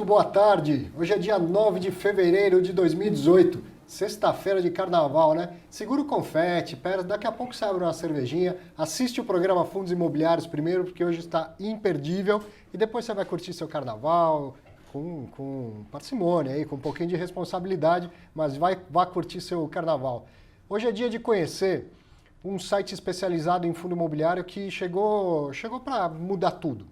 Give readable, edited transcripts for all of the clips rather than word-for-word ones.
boa tarde. Hoje é dia 9 de fevereiro de 2018, sexta-feira de carnaval, né? Segura o confete, daqui a pouco você abre uma cervejinha, assiste o programa Fundos Imobiliários primeiro, porque hoje está imperdível, e depois você vai curtir seu carnaval com parcimônia, aí, com um pouquinho de responsabilidade, mas vá curtir seu carnaval. Hoje é dia de conhecer um site especializado em fundo imobiliário que chegou para mudar tudo.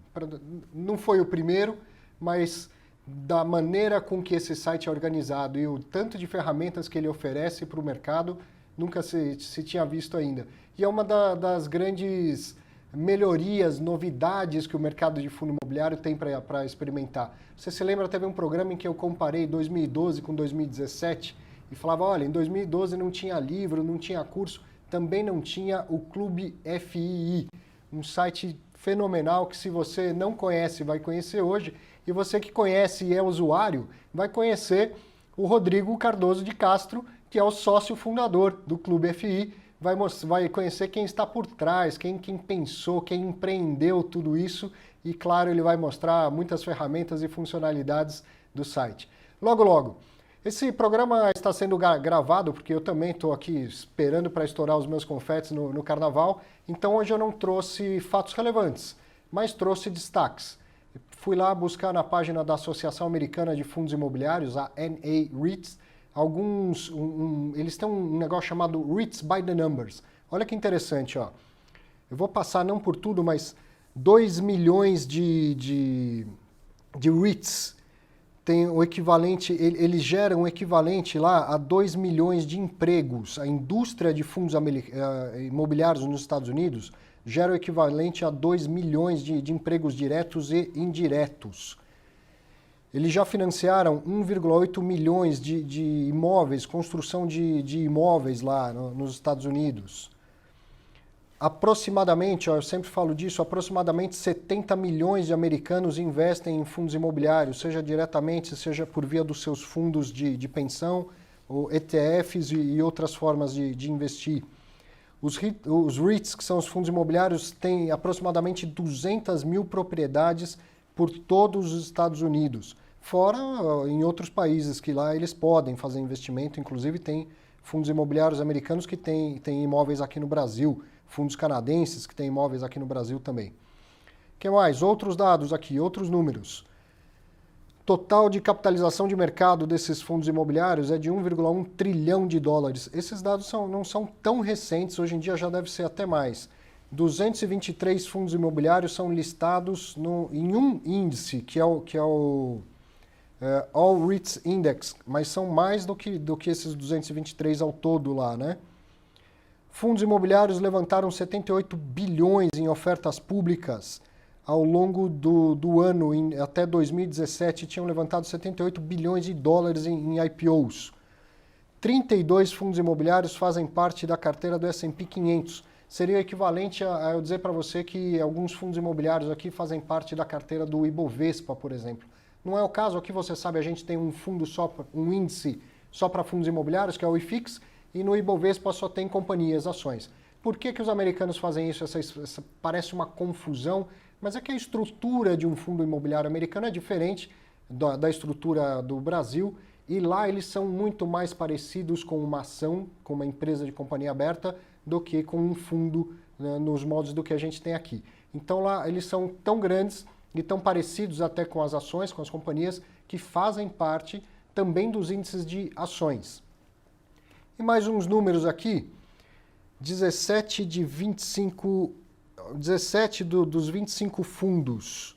Não foi o primeiro, mas da maneira com que esse site é organizado e o tanto de ferramentas que ele oferece para o mercado, nunca se tinha visto ainda. E é uma das grandes melhorias, novidades que o mercado de fundo imobiliário tem para experimentar. Você se lembra, teve um programa em que eu comparei 2012 com 2017 e falava, olha, em 2012 não tinha livro, não tinha curso, também não tinha o Clube FII, um site fenomenal que se você não conhece, vai conhecer hoje, e você que conhece e é usuário, vai conhecer o Rodrigo Cardoso de Castro, que é o sócio fundador do Clube FII, vai conhecer quem está por trás, quem pensou, quem empreendeu tudo isso, e claro, ele vai mostrar muitas ferramentas e funcionalidades do site. Logo, logo. Esse programa está sendo gravado porque eu também estou aqui esperando para estourar os meus confetes no carnaval, então hoje eu não trouxe fatos relevantes, mas trouxe destaques. Fui lá buscar na página da Associação Americana de Fundos Imobiliários, a NAREITs, eles têm um negócio chamado REITs by the Numbers. Olha que interessante, ó. Eu vou passar não por tudo, mas 2 milhões de REITs tem o equivalente, eles geram o equivalente lá a 2 milhões de empregos. A indústria de fundos imobiliários nos Estados Unidos gera o equivalente a 2 milhões de empregos diretos e indiretos. Eles já financiaram 1,8 milhões de imóveis, construção de imóveis lá nos Estados Unidos. Aproximadamente, eu sempre falo disso, aproximadamente 70 milhões de americanos investem em fundos imobiliários, seja diretamente, seja por via dos seus fundos de pensão, ou ETFs e outras formas de investir. Os REITs, que são os fundos imobiliários, têm aproximadamente 200 mil propriedades por todos os Estados Unidos, fora em outros países que lá eles podem fazer investimento, inclusive tem fundos imobiliários americanos que têm imóveis aqui no Brasil, fundos canadenses que têm imóveis aqui no Brasil também. O que mais? Outros dados aqui, outros números. Total de capitalização de mercado desses fundos imobiliários é de 1,1 trilhão de dólares. Esses dados não são tão recentes, hoje em dia já deve ser até mais. 223 fundos imobiliários são listados em um índice, que é o All REITs Index, mas são mais do que esses 223 ao todo lá, né? Fundos imobiliários levantaram 78 bilhões em ofertas públicas ao longo do ano, até 2017, tinham levantado 78 bilhões de dólares em IPOs. 32 fundos imobiliários fazem parte da carteira do S&P 500. Seria equivalente a eu dizer para você que alguns fundos imobiliários aqui fazem parte da carteira do Ibovespa, por exemplo. Não é o caso, aqui você sabe, a gente tem um índice só para fundos imobiliários, que é o IFIX, e no Ibovespa só tem companhias, ações. Por que os americanos fazem isso? Parece uma confusão, mas é que a estrutura de um fundo imobiliário americano é diferente da estrutura do Brasil, e lá eles são muito mais parecidos com uma ação, com uma empresa de companhia aberta, do que com um fundo, né, nos moldes do que a gente tem aqui. Então lá eles são tão grandes e tão parecidos até com as ações, com as companhias, que fazem parte também dos índices de ações. E mais uns números aqui, 17 dos 25 fundos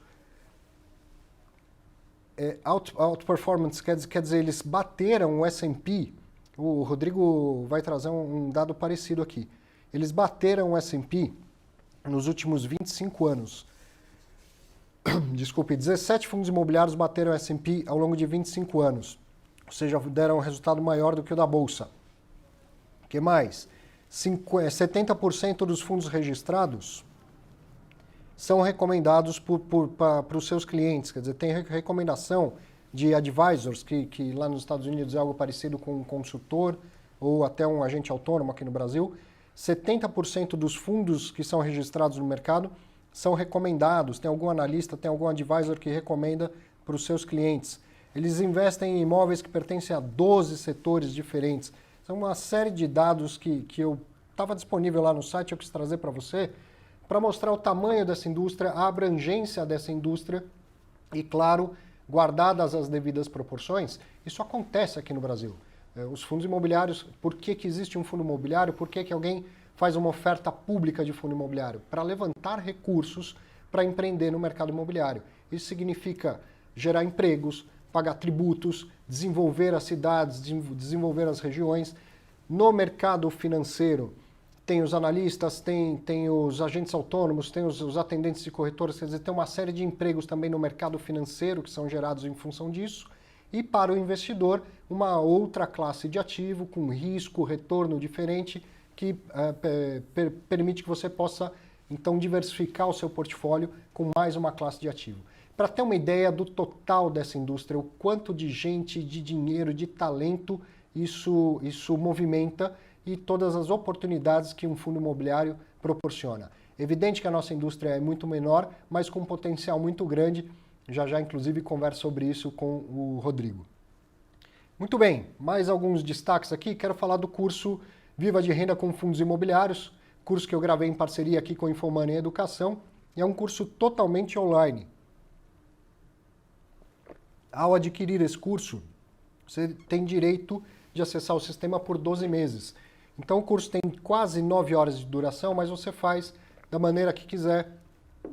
outperformance, quer dizer, eles bateram o S&P, o Rodrigo vai trazer um dado parecido aqui, eles bateram o S&P nos últimos 25 anos. Desculpe, 17 fundos imobiliários bateram o S&P ao longo de 25 anos, ou seja, deram um resultado maior do que o da Bolsa. O que mais? 70% dos fundos registrados são recomendados para os seus clientes, quer dizer, tem recomendação de advisors, que lá nos Estados Unidos é algo parecido com um consultor ou até um agente autônomo aqui no Brasil. 70% dos fundos que são registrados no mercado são recomendados, tem algum analista, tem algum advisor que recomenda para os seus clientes. Eles investem em imóveis que pertencem a 12 setores diferentes. São uma série de dados que eu estava disponível lá no site, eu quis trazer para você, para mostrar o tamanho dessa indústria, a abrangência dessa indústria e, claro, guardadas as devidas proporções, isso acontece aqui no Brasil. Os fundos imobiliários, por que existe um fundo imobiliário? Por que alguém faz uma oferta pública de fundo imobiliário? Para levantar recursos para empreender no mercado imobiliário. Isso significa gerar empregos, pagar tributos, desenvolver as cidades, desenvolver as regiões. No mercado financeiro, tem os analistas, tem os agentes autônomos, tem os atendentes de corretores, quer dizer, tem uma série de empregos também no mercado financeiro que são gerados em função disso. E para o investidor, uma outra classe de ativo com risco, retorno diferente, que permite que você possa, então, diversificar o seu portfólio com mais uma classe de ativo. Para ter uma ideia do total dessa indústria, o quanto de gente, de dinheiro, de talento isso movimenta e todas as oportunidades que um fundo imobiliário proporciona. Evidente que a nossa indústria é muito menor, mas com um potencial muito grande. Já, inclusive, converso sobre isso com o Rodrigo. Muito bem, mais alguns destaques aqui. Quero falar do curso Viva de Renda com Fundos Imobiliários, curso que eu gravei em parceria aqui com a Infomoney Educação. E é um curso totalmente online. Ao adquirir esse curso, você tem direito de acessar o sistema por 12 meses. Então o curso tem quase 9 horas de duração, mas você faz da maneira que quiser,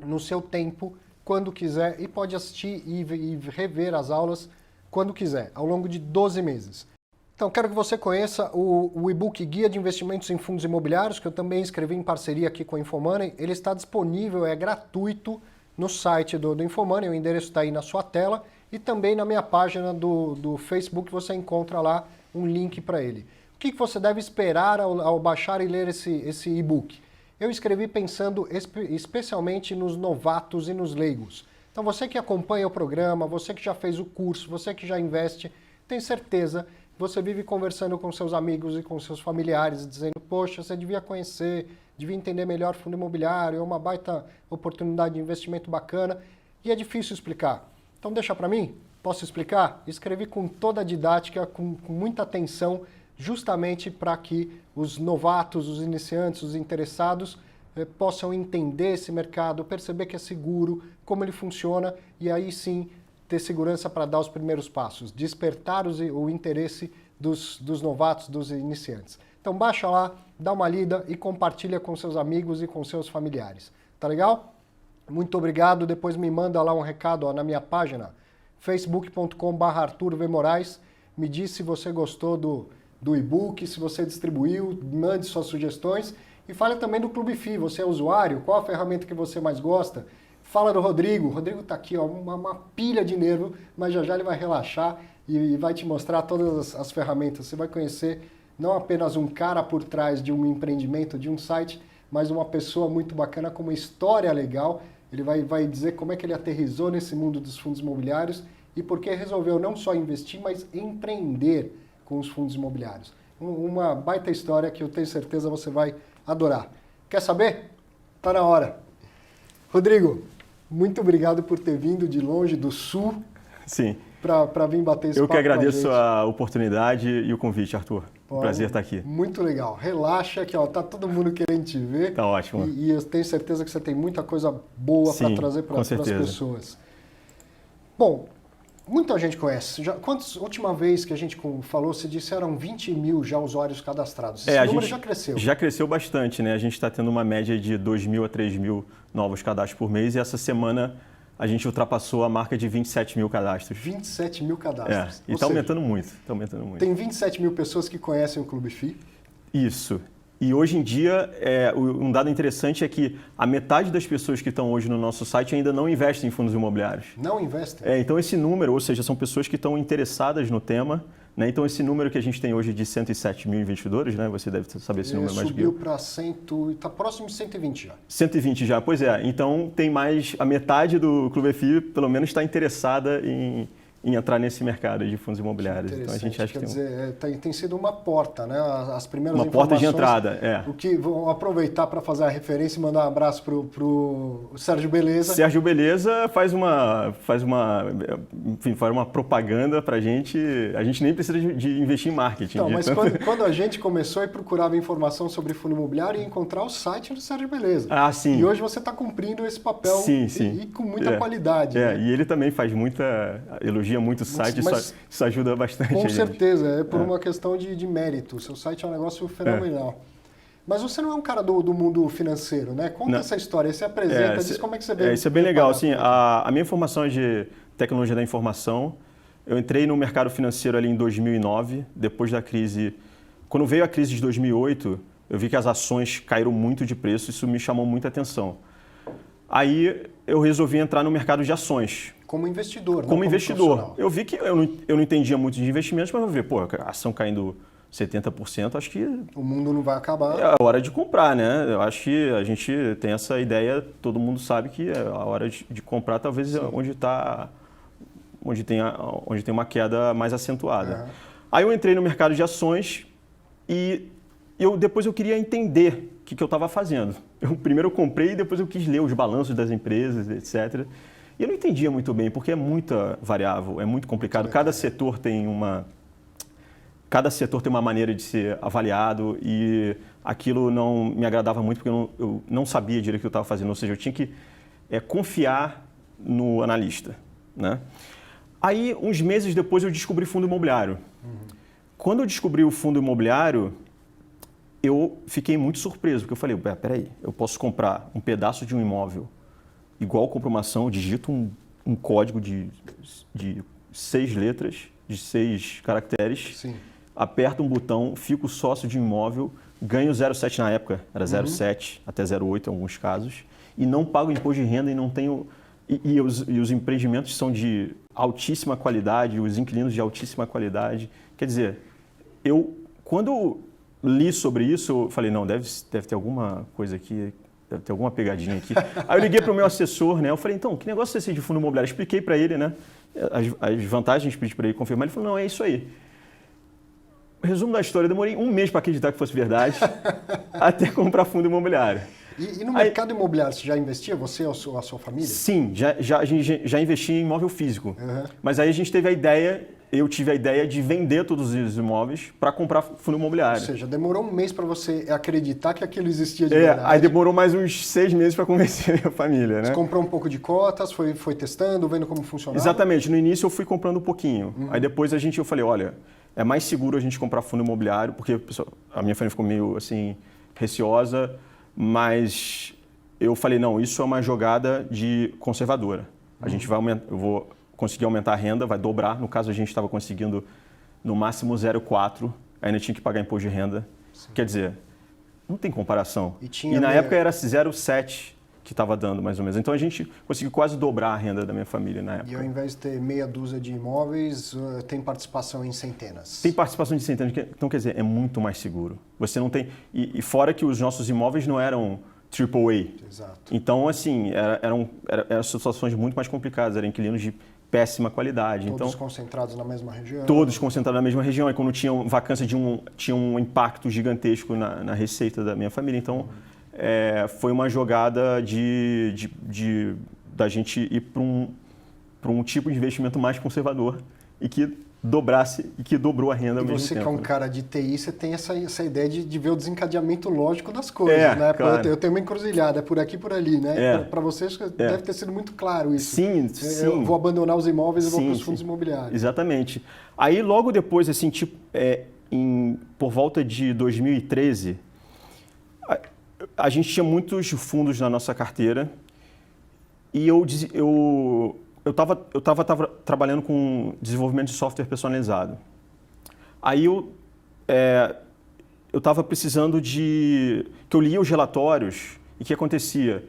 no seu tempo, quando quiser, e pode assistir e rever as aulas quando quiser, ao longo de 12 meses. Então quero que você conheça o e-book Guia de Investimentos em Fundos Imobiliários, que eu também escrevi em parceria aqui com a Infomoney. Ele está disponível, é gratuito no site do Infomoney, o endereço está aí na sua tela, e também na minha página do Facebook você encontra lá um link para ele. O que você deve esperar ao baixar e ler esse e-book? Eu escrevi pensando especialmente nos novatos e nos leigos. Então você que acompanha o programa, você que já fez o curso, você que já investe, tem certeza que você vive conversando com seus amigos e com seus familiares, dizendo, poxa, você devia conhecer, devia entender melhor fundo imobiliário, é uma baita oportunidade de investimento bacana, e é difícil explicar. Então deixa para mim, posso explicar? Escrevi com toda a didática, com muita atenção, justamente para que os novatos, os iniciantes, os interessados possam entender esse mercado, perceber que é seguro, como ele funciona e aí sim ter segurança para dar os primeiros passos, despertar o interesse dos novatos, dos iniciantes. Então baixa lá, dá uma lida e compartilha com seus amigos e com seus familiares. Tá legal? Muito obrigado. Depois me manda lá um recado na minha página, facebook.com/ArturVMoraes. Me diz se você gostou do e-book, se você distribuiu, mande suas sugestões e fale também do Clube FI. Você é usuário? Qual a ferramenta que você mais gosta? Fala do Rodrigo. O Rodrigo está aqui, ó, uma pilha de nervo, mas já ele vai relaxar e vai te mostrar todas as ferramentas. Você vai conhecer não apenas um cara por trás de um empreendimento, de um site, mas uma pessoa muito bacana com uma história legal. Ele vai dizer como é que ele aterrissou nesse mundo dos fundos imobiliários e por que resolveu não só investir, mas empreender com os fundos imobiliários. Uma baita história que eu tenho certeza você vai adorar. Quer saber? Tá na hora. Rodrigo, muito obrigado por ter vindo de longe, do sul, para vir bater esse papo com a gente. Eu que agradeço a oportunidade e o convite, Arthur. Prazer estar aqui. Muito legal. Relaxa que tá todo mundo querendo te ver. Tá ótimo. E eu tenho certeza que você tem muita coisa boa para trazer para as pessoas. Bom, muita gente conhece. Última vez que a gente falou, você disse que eram 20 mil já usuários cadastrados. Esse número já cresceu. Já cresceu bastante, né? A gente está tendo uma média de 2.000 a 3.000 novos cadastros por mês e essa semana a gente ultrapassou a marca de 27 mil cadastros. 27 mil cadastros. E está aumentando muito. Tem 27 mil pessoas que conhecem o Clube FI? Isso. E hoje em dia, um dado interessante é que a metade das pessoas que estão hoje no nosso site ainda não investem em fundos imobiliários. Não investem? Então esse número, ou seja, são pessoas que estão interessadas no tema, né? Então esse número que a gente tem hoje de 107 mil investidores, né? Você deve saber esse número mais do que eu. Subiu para 100, está próximo de 120 já. 120 já, pois é. Então tem mais, a metade do Clube FI pelo menos está interessada em em entrar nesse mercado de fundos imobiliários. Então a gente acha Quer que dizer, tem sido uma porta, né? As primeiras uma informações, porta de entrada, O que vou aproveitar para fazer a referência e mandar um abraço pro Sérgio Beleza. Sérgio Beleza faz uma propaganda para a gente nem precisa de investir em marketing. Então, mas quando a gente começou e procurava informação sobre fundo imobiliário, ia encontrar o site do Sérgio Beleza. Ah, sim. E hoje você está cumprindo esse papel sim. E com muita qualidade. Né? E ele também faz elogia muito o site, isso ajuda bastante. Com certeza, é por uma questão de mérito. O seu site é um negócio fenomenal. Mas você não é um cara do mundo financeiro, né? Conta essa história, você apresenta, diz como é que você vê. Isso é bem legal. Assim, a minha formação é de tecnologia da informação. Eu entrei no mercado financeiro ali em 2009, depois da crise. Quando veio a crise de 2008, eu vi que as ações caíram muito de preço, isso me chamou muita atenção. Aí eu resolvi entrar no mercado de ações. Como investidor, como investidor. Eu vi que eu não entendia muito de investimentos, mas eu vi, a ação caindo 70%, acho que... O mundo não vai acabar. É a hora de comprar, né? Eu acho que a gente tem essa ideia, todo mundo sabe que é a hora de comprar, talvez onde tem uma queda mais acentuada. Uhum. Aí eu entrei no mercado de ações e depois eu queria entender o que eu estava fazendo. Primeiro eu comprei e depois eu quis ler os balanços das empresas, etc. E eu não entendia muito bem, porque é muita variável, é muito complicado. Cada setor tem uma maneira de ser avaliado e aquilo não me agradava muito porque eu não sabia direito o que eu estava fazendo. Ou seja, eu tinha que confiar no analista, né? Aí, uns meses depois, eu descobri fundo imobiliário. Quando eu descobri o fundo imobiliário, eu fiquei muito surpreso, porque eu falei, peraí, eu posso comprar um pedaço de um imóvel igual eu compro uma ação, eu digito um código de 6 letras, de 6 caracteres, Sim. aperto um botão, fico sócio de um imóvel, ganho 0,7 na época, era 0,7 até 0,8 em alguns casos, e não pago imposto de renda e não tenho... E os empreendimentos são de altíssima qualidade, os inquilinos de altíssima qualidade. Quer dizer, quando li sobre isso, eu falei, não, deve ter alguma coisa aqui, deve ter alguma pegadinha aqui. Aí eu liguei para o meu assessor, né? Eu falei, então, que negócio é esse de fundo imobiliário? Expliquei para ele, né? As vantagens, pedi para ele confirmar. Ele falou, não, é isso aí. Resumo da história, eu demorei um mês para acreditar que fosse verdade, até comprar fundo imobiliário. E no mercado imobiliário, você já investia, você ou a sua família? Sim, a gente já investi em imóvel físico. Uhum. Mas aí eu tive a ideia de vender todos os imóveis para comprar fundo imobiliário. Ou seja, demorou um mês para você acreditar que aquilo existia de verdade. Aí demorou mais uns 6 meses para convencer a minha família, né? Você comprou um pouco de cotas, foi testando, vendo como funcionava? Exatamente. No início eu fui comprando um pouquinho. Aí depois eu falei, olha, é mais seguro a gente comprar fundo imobiliário, porque a minha família ficou meio assim, receosa, mas eu falei, não, isso é uma jogada de conservadora. A gente vai eu vou conseguir aumentar a renda, vai dobrar. No caso, a gente estava conseguindo no máximo 0,4, ainda tinha que pagar imposto de renda. Sim. Quer dizer, não tem comparação. E na época era 0,7 que estava dando, mais ou menos. Então a gente conseguiu quase dobrar a renda da minha família na época. E ao invés de ter meia dúzia de imóveis, tem participação em centenas? Tem participação de centenas. Então, quer dizer, é muito mais seguro. Você não tem... E fora que os nossos imóveis não eram AAA. Exato. Então, assim, eram situações muito mais complicadas. Eram inquilinos de péssima qualidade. Todos concentrados na mesma região? Todos concentrados na mesma região. E quando tinha vacância tinha um impacto gigantesco na receita da minha família. Então, foi uma jogada da gente ir para um tipo de investimento mais conservador e que dobrou a renda ao mesmo tempo. E você que é um cara de TI, você tem essa ideia de ver o desencadeamento lógico das coisas, né? Claro. Eu tenho uma encruzilhada, é por aqui e por ali, né? Para vocês deve ter sido muito claro isso. Sim. Eu vou abandonar os imóveis e vou para os fundos imobiliários. Exatamente. Aí logo depois, assim, por volta de 2013, a gente tinha muitos fundos na nossa carteira e eu estava trabalhando com desenvolvimento de software personalizado. Aí eu estava precisando que eu lia os relatórios e o que acontecia?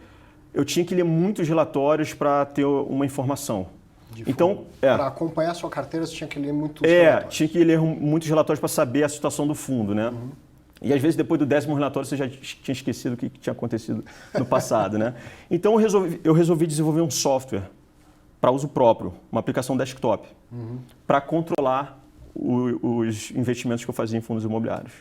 Eu tinha que ler muitos relatórios para ter uma informação. Então, para acompanhar a sua carteira, você tinha que ler muitos relatórios. Tinha que ler muitos relatórios para saber a situação do fundo, né? Uhum. E às vezes depois do 10º relatório você já tinha esquecido o que tinha acontecido no passado, né? Então eu resolvi desenvolver um software para uso próprio, uma aplicação desktop, para controlar os investimentos que eu fazia em fundos imobiliários.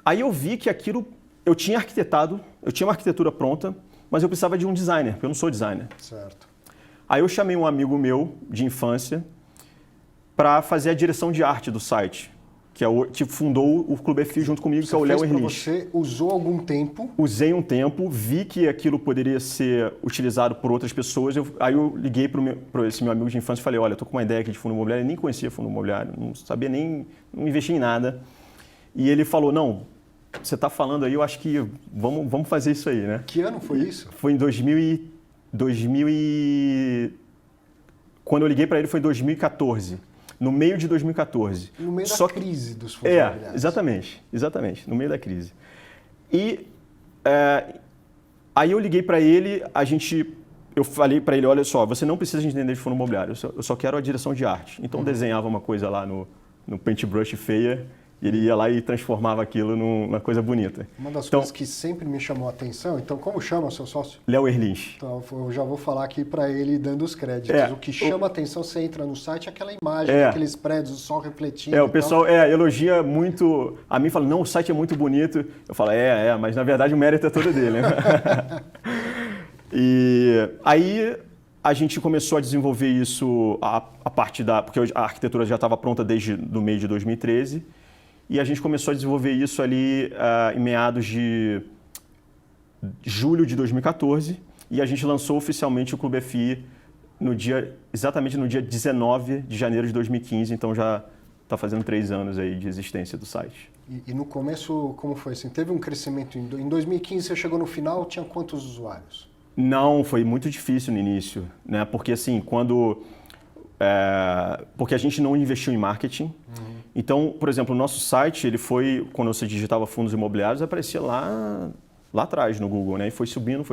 Aí eu vi que aquilo, eu tinha arquitetado, eu tinha uma arquitetura pronta, mas eu precisava de um designer, porque eu não sou designer. Certo. Aí eu chamei um amigo meu de infância para fazer a direção de arte do site, que fundou o Clube EFI junto comigo, que é o Léo Erlich. Você usou algum tempo? Usei um tempo, vi que aquilo poderia ser utilizado por outras pessoas. Aí eu liguei para esse meu amigo de infância e falei, olha, eu estou com uma ideia aqui de fundo imobiliário. Ele nem conhecia fundo imobiliário, não sabia nem, não investia em nada. E ele falou, não, você está falando aí, eu acho que vamos fazer isso aí, né? Que ano foi isso? Foi em 2000 Quando eu liguei para ele foi em 2014. No meio de 2014. No meio da crise dos fundos imobiliários. Exatamente, no meio da crise. E aí eu liguei para ele, eu falei para ele, olha só, você não precisa entender de fundo imobiliário, eu só quero a direção de arte. Então desenhava uma coisa lá no paintbrush feia, e ele ia lá e transformava aquilo numa coisa bonita. Uma das coisas que sempre me chamou a atenção, então como chama o seu sócio? Léo Erlich. Então eu já vou falar aqui para ele dando os créditos. O que chama a atenção, você entra no site, é aquela imagem, aqueles prédios, o sol refletindo. O pessoal elogia muito, a mim fala, não, o site é muito bonito. Eu falo, mas na verdade o mérito é todo dele. Né? E aí a gente começou a desenvolver isso, a parte porque a arquitetura já estava pronta desde o meio de 2013. E a gente começou a desenvolver isso ali em meados de julho de 2014. E a gente lançou oficialmente o Clube EFI exatamente no dia 19 de janeiro de 2015. Então já está fazendo 3 anos aí de existência do site. E no começo, como foi assim? Teve um crescimento? Em 2015 você chegou no final, tinha quantos usuários? Não, foi muito difícil no início, né? Porque assim, porque a gente não investiu em marketing. Então, por exemplo, o nosso site, ele foi, quando você digitava fundos imobiliários, aparecia lá atrás no Google, né? E foi subindo.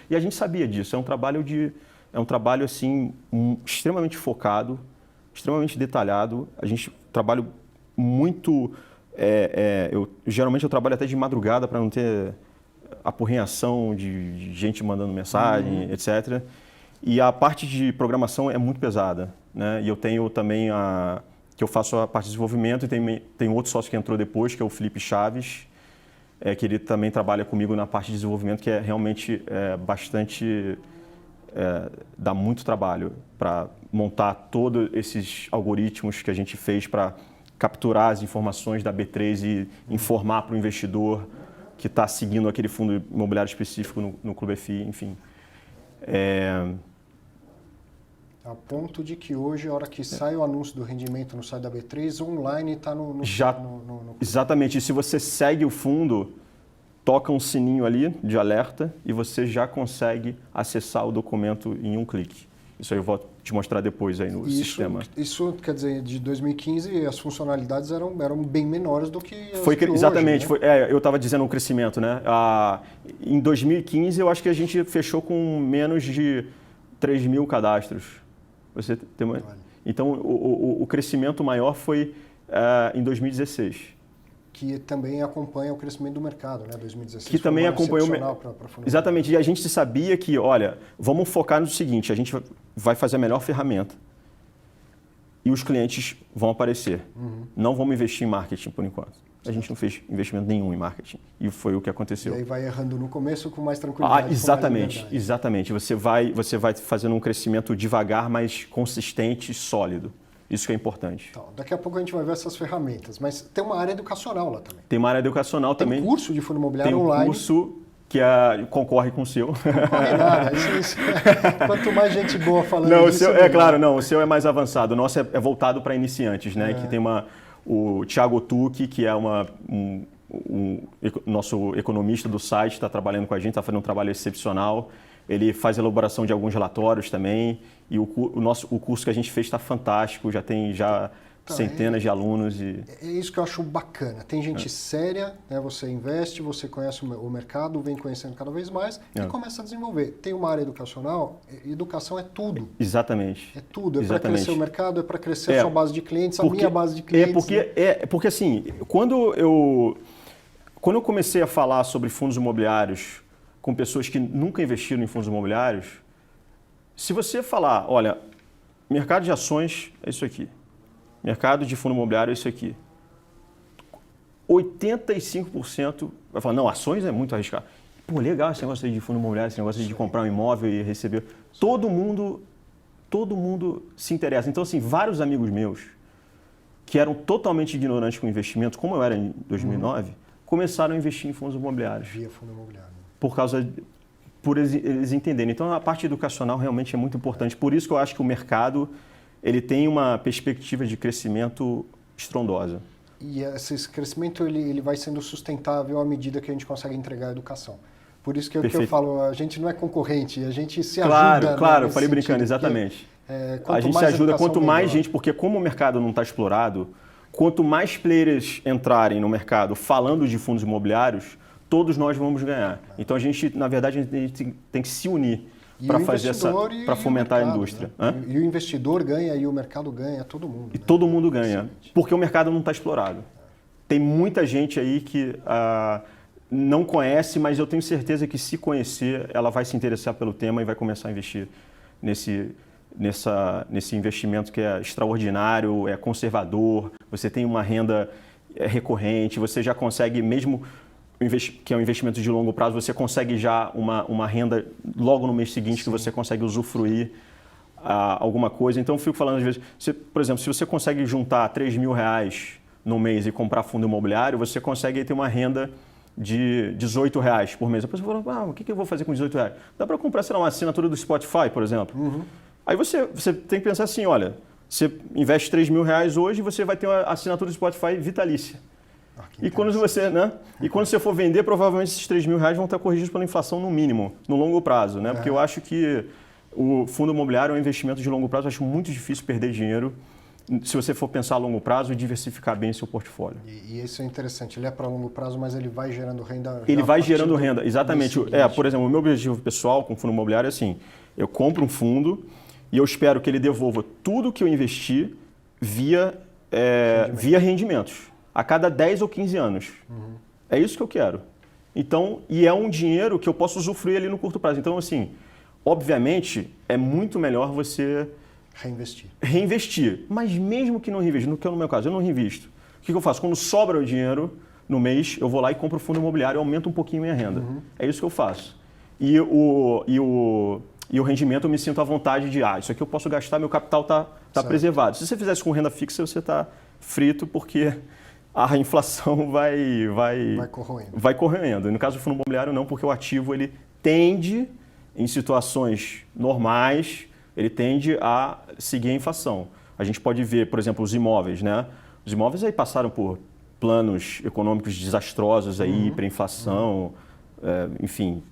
E a gente sabia disso. É um trabalho assim, extremamente focado, extremamente detalhado. A gente trabalha muito... geralmente eu trabalho até de madrugada para não ter apurrinhação de gente mandando mensagem, etc. E a parte de programação é muito pesada, né? E eu tenho também que eu faço a parte de desenvolvimento e tem outro sócio que entrou depois, que é o Felipe Chaves, que ele também trabalha comigo na parte de desenvolvimento, que é realmente bastante... dá muito trabalho para montar todos esses algoritmos que a gente fez para capturar as informações da B3 e informar para o investidor que está seguindo aquele fundo imobiliário específico no Clube EFI, enfim. A ponto de que hoje, a hora que sai o anúncio do rendimento no site da B3, online está no... Exatamente. E se você segue o fundo, toca um sininho ali de alerta e você já consegue acessar o documento em um clique. Isso aí eu vou te mostrar depois aí no sistema. Isso quer dizer, de 2015 as funcionalidades eram bem menores do que as de exatamente. hoje, né? Eu estava dizendo o crescimento, né? Em 2015 eu acho que a gente fechou com menos de 3 mil cadastros. Então, o crescimento maior foi em 2016. Que também acompanha o crescimento do mercado, né? 2016 que também acompanhou exatamente. E a gente sabia que, olha, vamos focar no seguinte, a gente vai fazer a melhor ferramenta e os clientes vão aparecer. Não vamos investir em marketing por enquanto. A gente não fez investimento nenhum em marketing. E foi o que aconteceu. E aí vai errando no começo com mais tranquilidade. Exatamente. Você vai fazendo um crescimento devagar, mas consistente e sólido. Isso que é importante. Então, daqui a pouco a gente vai ver essas ferramentas. Mas tem uma área educacional lá também. Tem uma área educacional também. Tem curso de fundo imobiliário online. Tem curso que concorre com o seu. Concorre nada. Quanto mais gente boa falando não, disso... O seu é mais avançado. O nosso é voltado para iniciantes, né? Que tem o Thiago Tucci, que é nosso economista do site, está trabalhando com a gente, está fazendo um trabalho excepcional. Ele faz elaboração de alguns relatórios também. E o curso que a gente fez está fantástico, já tem centenas de alunos. É isso que eu acho bacana. Tem gente séria, né? Você investe, você conhece o mercado, vem conhecendo cada vez mais e começa a desenvolver. Tem uma área educacional, educação é tudo. Exatamente. É tudo, para crescer o mercado, é para crescer a sua base de clientes, a minha base de clientes. Porque assim, quando eu comecei a falar sobre fundos imobiliários com pessoas que nunca investiram em fundos imobiliários, se você falar, olha, mercado de ações é isso aqui, mercado de fundo imobiliário é isso aqui, 85% vai falar, não, ações é muito arriscado. Pô, legal esse negócio aí de fundo imobiliário, esse negócio aí de comprar um imóvel e receber. Todo mundo se interessa. Então, assim, vários amigos meus que eram totalmente ignorantes com investimento, como eu era em 2009, começaram a investir em fundos imobiliários. Via fundo imobiliário. Por eles entenderem. Então, a parte educacional realmente é muito importante. Por isso que eu acho que o mercado ele tem uma perspectiva de crescimento estrondosa. E esse crescimento ele vai sendo sustentável à medida que a gente consegue entregar a educação. Por isso que eu falo, a gente não é concorrente, a gente se ajuda. Claro, eu falei brincando, exatamente. A gente se ajuda quanto mais gente, porque como o mercado não está explorado, quanto mais players entrarem no mercado falando de fundos imobiliários, todos nós vamos ganhar. Então a gente, na verdade, a gente tem que se unir para fazer para fomentar a indústria. Né? E o investidor ganha, e o mercado ganha, todo mundo. E todo mundo ganha, porque o mercado não está explorado. Tem muita gente aí que não conhece, mas eu tenho certeza que se conhecer, ela vai se interessar pelo tema e vai começar a investir nesse investimento que é extraordinário, é conservador, você tem uma renda recorrente, você já consegue, mesmo que é um investimento de longo prazo, você consegue já uma renda logo no mês seguinte. Sim. Que você consegue usufruir alguma coisa. Então, eu fico falando às vezes, por exemplo, se você consegue juntar R$3.000 no mês e comprar fundo imobiliário, você consegue ter uma renda de R$18 por mês. A pessoa fala, o que eu vou fazer com R$18? Dá para comprar, sei lá, uma assinatura do Spotify, por exemplo. Uhum. Aí você tem que pensar assim, olha, você investe R$3.000 hoje e você vai ter uma assinatura do Spotify vitalícia. E quando você for vender, provavelmente esses R$3.000 vão estar corrigidos pela inflação no mínimo, no longo prazo, né? Porque eu acho que o fundo imobiliário é um investimento de longo prazo, eu acho muito difícil perder dinheiro se você for pensar a longo prazo e diversificar bem seu portfólio. E isso é interessante, ele é para longo prazo, mas ele vai gerando renda. Ele vai gerando renda, exatamente. Por exemplo, o meu objetivo pessoal com o fundo imobiliário é assim, eu compro um fundo e eu espero que ele devolva tudo que eu investi via rendimentos. A cada 10 ou 15 anos. Uhum. É isso que eu quero. Então, e é um dinheiro que eu posso usufruir ali no curto prazo. Então, assim, obviamente, é muito melhor você reinvestir. Mas mesmo que não reinvestir, no que é no meu caso, eu não reinvisto. O que eu faço? Quando sobra o dinheiro no mês, eu vou lá e compro o fundo imobiliário e aumento um pouquinho minha renda. Uhum. É isso que eu faço. E o rendimento eu me sinto à vontade de, isso aqui eu posso gastar, meu capital está preservado. Se você fizesse com renda fixa, você está frito porque a inflação vai corroendo. No caso do fundo imobiliário, não, porque o ativo ele tende, em situações normais, ele tende a seguir a inflação. A gente pode ver, por exemplo, os imóveis, né? Os imóveis aí passaram por planos econômicos desastrosos aí, hiperinflação, enfim,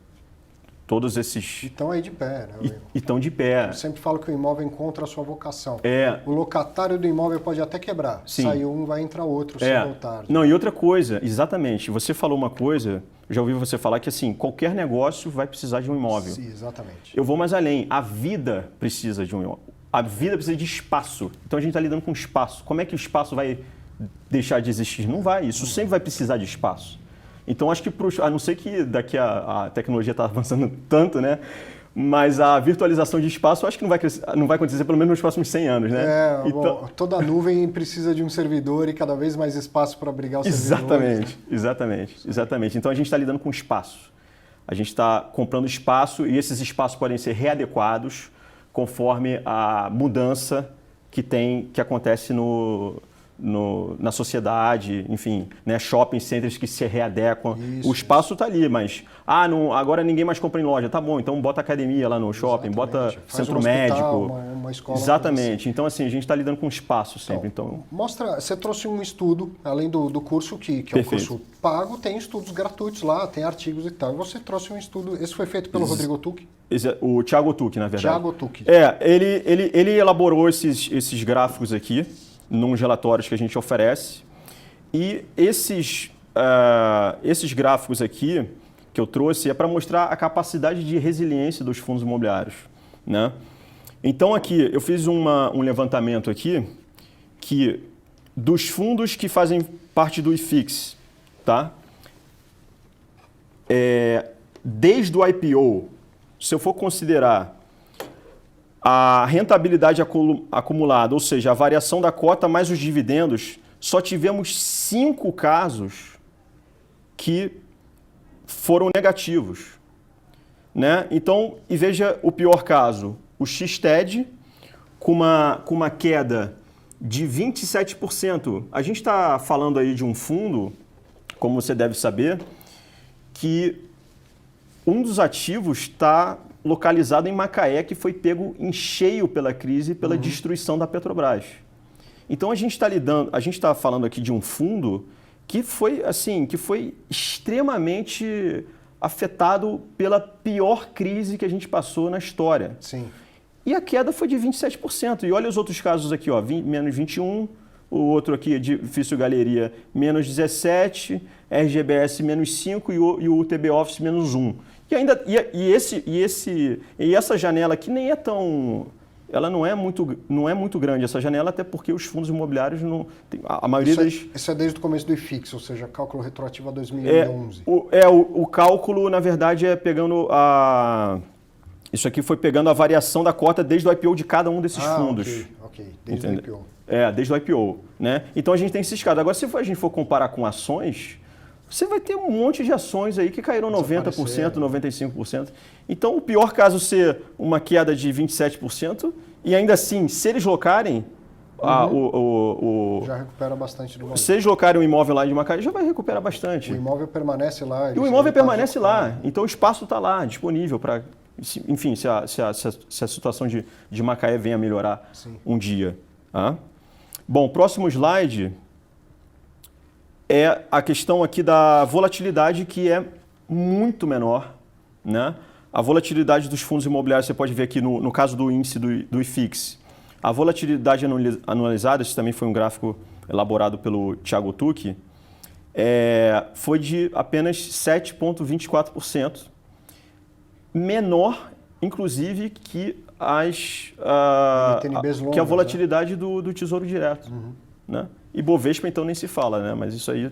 todos esses... E estão aí de pé, né? E estão de pé. Eu sempre falo que o imóvel encontra a sua vocação. O locatário do imóvel pode até quebrar. Sim. Sai um, vai entrar outro, cedo ou tarde. Não, e outra coisa, exatamente, você falou uma coisa, eu já ouvi você falar que assim, qualquer negócio vai precisar de um imóvel. Sim, exatamente. Eu vou mais além, a vida precisa de um imóvel. A vida precisa de espaço. Então a gente está lidando com espaço. Como é que o espaço vai deixar de existir? Não vai, isso sempre vai precisar de espaço. Então, acho que, a não ser que daqui a tecnologia está avançando tanto, né? Mas a virtualização de espaço, eu acho que não vai acontecer pelo menos nos próximos 100 anos, né? Então... Toda nuvem precisa de um servidor e cada vez mais espaço para abrigar o servidor. Exatamente. Então, a gente está lidando com espaço. A gente está comprando espaço e esses espaços podem ser readequados conforme a mudança que acontece na sociedade, enfim, né? Shopping centers que se readequam. O espaço está ali, mas agora ninguém mais compra em loja. Tá bom, então bota academia lá no shopping, bota centro médico. Uma escola. Exatamente. Então, assim, a gente está lidando com espaço sempre. Então, você trouxe um estudo, além do curso, que é um curso pago, tem estudos gratuitos lá, tem artigos e tal. E você trouxe um estudo, esse foi feito pelo Rodrigo Tucci? O Thiago Tucci, na verdade. Thiago Tucci. Ele elaborou esses gráficos aqui, nos relatórios que a gente oferece. E esses gráficos aqui que eu trouxe é para mostrar a capacidade de resiliência dos fundos imobiliários, né? Então aqui eu fiz um levantamento aqui que dos fundos que fazem parte do IFIX, tá? Desde o IPO, se eu for considerar a rentabilidade acumulada, ou seja, a variação da cota mais os dividendos, só tivemos 5 casos que foram negativos, né? Então, e veja o pior caso, o XTED com uma queda de 27%. A gente está falando aí de um fundo, como você deve saber, que um dos ativos está localizado em Macaé, que foi pego em cheio pela crise, pela destruição da Petrobras. Então a gente está falando aqui de um fundo que foi extremamente afetado pela pior crise que a gente passou na história. Sim. E a queda foi de 27%. E olha os outros casos aqui, ó, menos 21%, o outro aqui, Edifício Galeria, menos 17%, RGBS, menos 5% e o UTB Office, menos 1%. E essa janela aqui nem é tão... Ela não é muito grande, essa janela, até porque os fundos imobiliários não... A maioria isso é desde o começo do IFIX, ou seja, cálculo retroativo a 2011. O cálculo, na verdade, é pegando a... Isso aqui foi pegando a variação da cota desde o IPO de cada um desses fundos. Ok. Desde o IPO. Desde o IPO. Né? Então a gente tem esses casos. Agora, se a gente for comparar com ações, você vai ter um monte de ações aí que caíram 90%, 95%. Então, o pior caso ser uma queda de 27%, e ainda assim, se eles locarem... já recupera bastante do valor. Se eles locarem o imóvel lá de Macaé, já vai recuperar bastante. O imóvel permanece lá. E o imóvel permanece lá. Então, o espaço está lá, disponível para... Enfim, se a situação de Macaé venha a melhorar um dia. Tá? Bom, próximo slide é a questão aqui da volatilidade, que é muito menor, né? A volatilidade dos fundos imobiliários, você pode ver aqui no caso do índice do IFIX, a volatilidade anualizada, esse também foi um gráfico elaborado pelo Thiago Tucci, foi de apenas 7,24%, menor, inclusive, que a volatilidade do Tesouro Direto. Né? E Bovespa, então, nem se fala, né? Mas isso aí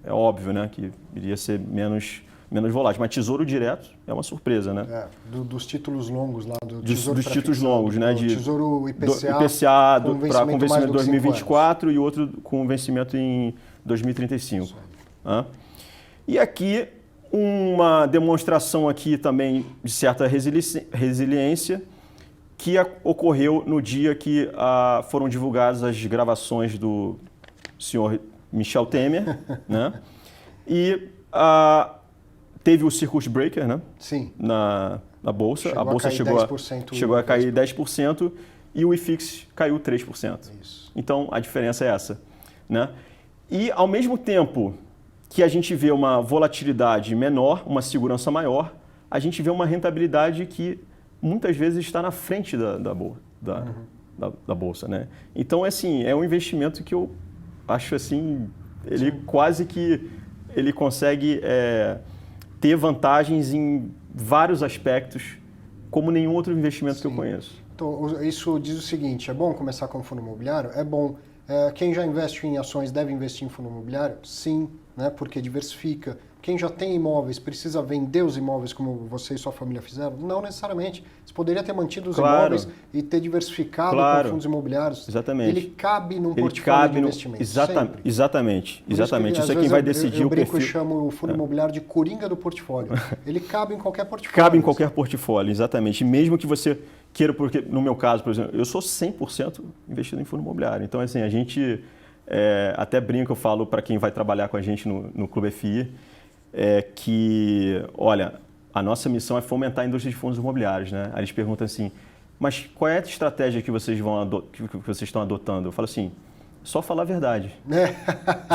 é óbvio, né? Que iria ser menos volátil. Mas Tesouro Direto é uma surpresa, né? Dos títulos longos lá, dos títulos longos, né? Do Tesouro IPCA para com vencimento em 2024 e outro com vencimento em 2035. E aqui uma demonstração aqui também de certa resiliência que ocorreu no dia que foram divulgadas as gravações do senhor Michel Temer, né? E teve o circuit breaker, né? Sim. Na Bolsa. A Bolsa chegou a cair 10% e o IFIX caiu 3%. Isso. Então, a diferença é essa, né? E, ao mesmo tempo que a gente vê uma volatilidade menor, uma segurança maior, a gente vê uma rentabilidade que muitas vezes está na frente da Bolsa, né? Então, assim, é um investimento que eu acho assim, ele quase que ele consegue ter vantagens em vários aspectos, como nenhum outro investimento que eu conheço. Então, isso diz o seguinte, é bom começar com fundo imobiliário? É bom. Quem já investe em ações deve investir em fundo imobiliário? Sim, né? Porque diversifica. Quem já tem imóveis precisa vender os imóveis como você e sua família fizeram? Não necessariamente. Você poderia ter mantido os imóveis e ter diversificado com fundos imobiliários. Exatamente. Ele cabe num portfólio de investimento. Exatamente. Isso é quem vai decidir o perfil. Eu chamo o fundo imobiliário de coringa do portfólio. Ele cabe em qualquer portfólio. Cabe em qualquer portfólio, exatamente. E mesmo que você queira, porque no meu caso, por exemplo, eu sou 100% investido em fundo imobiliário. Então, assim, a gente até brinca, eu falo para quem vai trabalhar com a gente no Clube FI, que, olha, a nossa missão é fomentar a indústria de fundos imobiliários, né? Aí eles perguntam assim, mas qual é a estratégia que vocês estão adotando? Eu falo assim, só falar a verdade.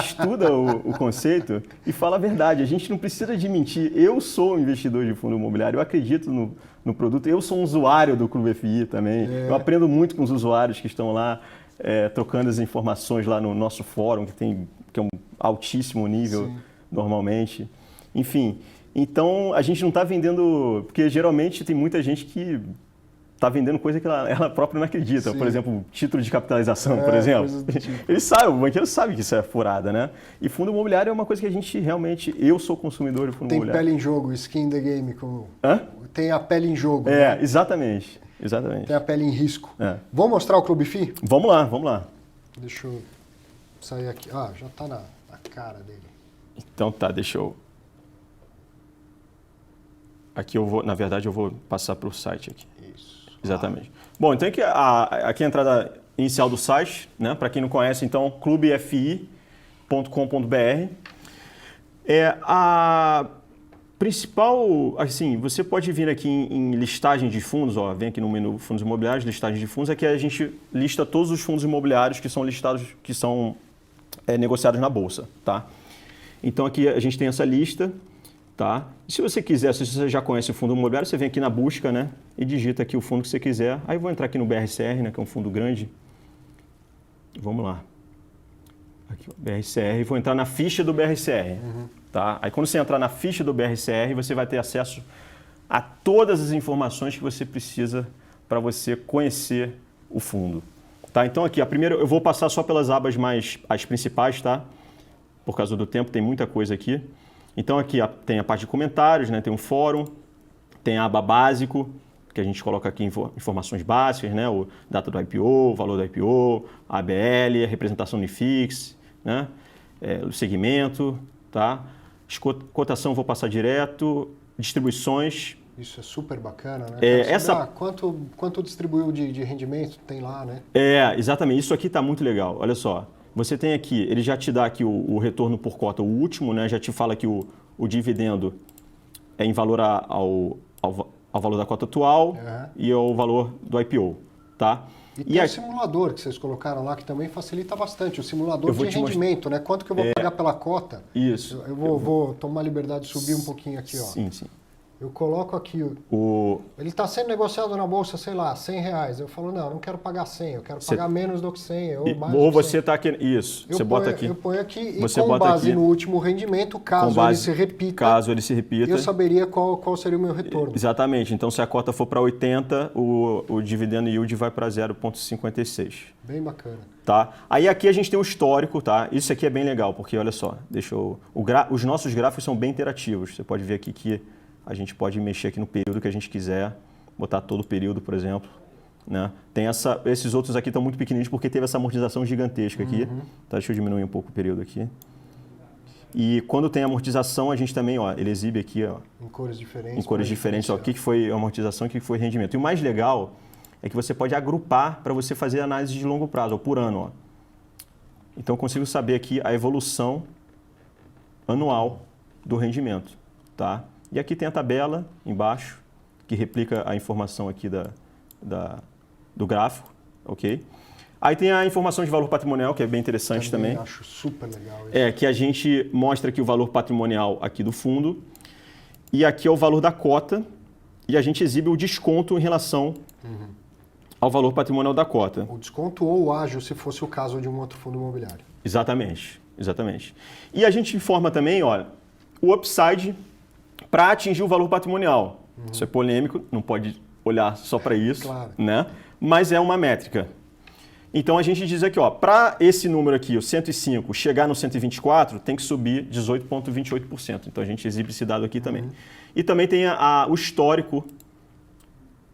Estuda o conceito e fala a verdade. A gente não precisa de mentir. Eu sou um investidor de fundo imobiliário, eu acredito no produto, eu sou um usuário do Clube FI também. Eu aprendo muito com os usuários que estão lá trocando as informações lá no nosso fórum, que é um altíssimo nível normalmente. Enfim, então a gente não está vendendo, porque geralmente tem muita gente que está vendendo coisa que ela própria não acredita. Por exemplo, título de capitalização, por exemplo. Ele sabe, o banqueiro sabe que isso é furada, né? E fundo imobiliário é uma coisa que a gente realmente, eu sou consumidor de fundo imobiliário. Tem pele em jogo, skin in the game. Tem a pele em jogo. Exatamente. Exatamente. Tem a pele em risco. É. Vamos mostrar o Clube FI? Vamos lá, vamos lá. Deixa eu sair aqui. Ah, já tá na cara dele. Então tá, deixa eu... Aqui eu vou, na verdade, eu vou passar para o site aqui. Isso. Exatamente. Bom, então aqui a entrada inicial do site, né? Para quem não conhece, então, clubefi.com.br. A principal, assim, você pode vir aqui em listagem de fundos, ó, vem aqui no menu fundos imobiliários, listagem de fundos, aqui a gente lista todos os fundos imobiliários que são listados, que são negociados na bolsa, tá? Então aqui a gente tem essa lista, tá? Se você quiser, se você já conhece o fundo imobiliário, você vem aqui na busca, né? E digita aqui o fundo que você quiser. Aí eu vou entrar aqui no BRCR, né? Que é um fundo grande. Vamos lá. Aqui, ó, BRCR, vou entrar na ficha do BRCR, tá? Aí quando você entrar na ficha do BRCR, você vai ter acesso a todas as informações que você precisa para você conhecer o fundo, tá? Então aqui, a primeira, eu vou passar só pelas abas as principais, tá? Por causa do tempo, tem muita coisa aqui. Então aqui tem a parte de comentários, né? Tem um fórum, tem a aba básico, que a gente coloca aqui informações básicas, né? O data do IPO, o valor do IPO, a ABL, a representação do IFIX, né? O segmento, tá? Cotação vou passar direto, distribuições. Isso é super bacana, né? Quanto distribuiu de rendimento tem lá, né? Exatamente. Isso aqui está muito legal. Olha só. Você tem aqui, ele já te dá aqui o retorno por cota, o último, né? Já te fala que o dividendo é em valor ao valor da cota atual e ao valor do IPO, tá? E tem o simulador que vocês colocaram lá, que também facilita bastante. O simulador de rendimento, né? Quanto que eu vou pagar pela cota? Isso. Eu vou tomar a liberdade de subir um pouquinho aqui, ó. Sim, sim. Eu coloco aqui, ele está sendo negociado na bolsa, sei lá, R$100. Eu falo, não quero pagar 100, eu quero pagar menos do que 100, ou mais ou do que você está aqui, isso, você bota aqui. Eu ponho aqui e você com base aqui, no último rendimento, caso ele se repita, eu saberia qual seria o meu retorno. Exatamente, então se a cota for para 80, o dividendo yield vai para 0,56. Bem bacana. Tá? Aí aqui a gente tem o histórico, tá? Isso aqui é bem legal, porque olha só, os nossos gráficos são bem interativos, você pode ver aqui que a gente pode mexer aqui no período que a gente quiser, botar todo o período, por exemplo. Né? Esses outros aqui estão muito pequenininhos porque teve essa amortização gigantesca aqui. Tá, deixa eu diminuir um pouco o período aqui. E quando tem amortização, a gente também, ó, ele exibe aqui, ó, em cores diferentes. Em cores diferentes, ó, o que foi amortização e o que foi rendimento. E o mais legal é que você pode agrupar para você fazer análise de longo prazo, ou por ano. Ó. Então eu consigo saber aqui a evolução anual do rendimento, tá? E aqui tem a tabela embaixo, que replica a informação aqui do gráfico, ok? Aí tem a informação de valor patrimonial, que é bem interessante também. Eu acho super legal isso. Que a gente mostra aqui o valor patrimonial aqui do fundo, e aqui é o valor da cota, e a gente exibe o desconto em relação ao valor patrimonial da cota. O desconto ou o ágio, se fosse o caso de um outro fundo imobiliário. Exatamente, exatamente. E a gente informa também, olha, o upside para atingir o valor patrimonial. Isso é polêmico, não pode olhar só para isso, claro, né? Mas é uma métrica. Então a gente diz aqui, ó, para esse número aqui, o 105, chegar no 124, tem que subir 18,28%. Então a gente exibe esse dado aqui também. E também tem o histórico